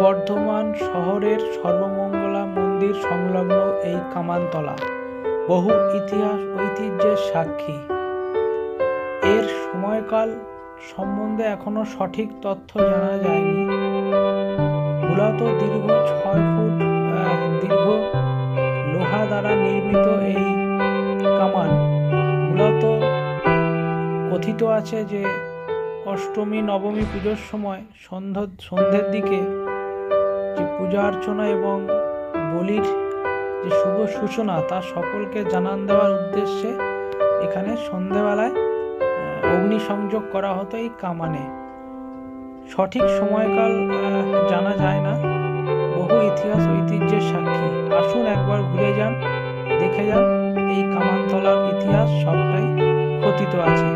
বর্ধমান শহরের সর্বমঙ্গলা মন্দির সংলগ্ন এই কামানতলা বহু ইতিহাস ঐতিহ্যের সাক্ষী। এর সময়কাল সম্বন্ধে এখনো সঠিক তথ্য জানা যায়নি। মূলত দীর্ঘ 6 ফুট দীর্ঘ লোহা দ্বারা নির্মিত এই কামান মূলত কথিত আছে যে অষ্টমী নবমী পুজোর সময় সন্ধ্যের দিকে যে পূজা অর্চনা এবং বলির যে শুভ সূচনা তা সকলকে জানান দেওয়ার উদ্দেশ্যে এখানে সন্ধ্যেবেলায় অগ্নিসংযোগ করা হতো এই কামানে। সঠিক সময়কাল জানা যায় না, বহু ইতিহাস ঐতিহ্যের সাক্ষী। আসুন একবার ঘুরে যান, দেখে যান, এই কামানতলার ইতিহাস সবটাই কথিত আছে।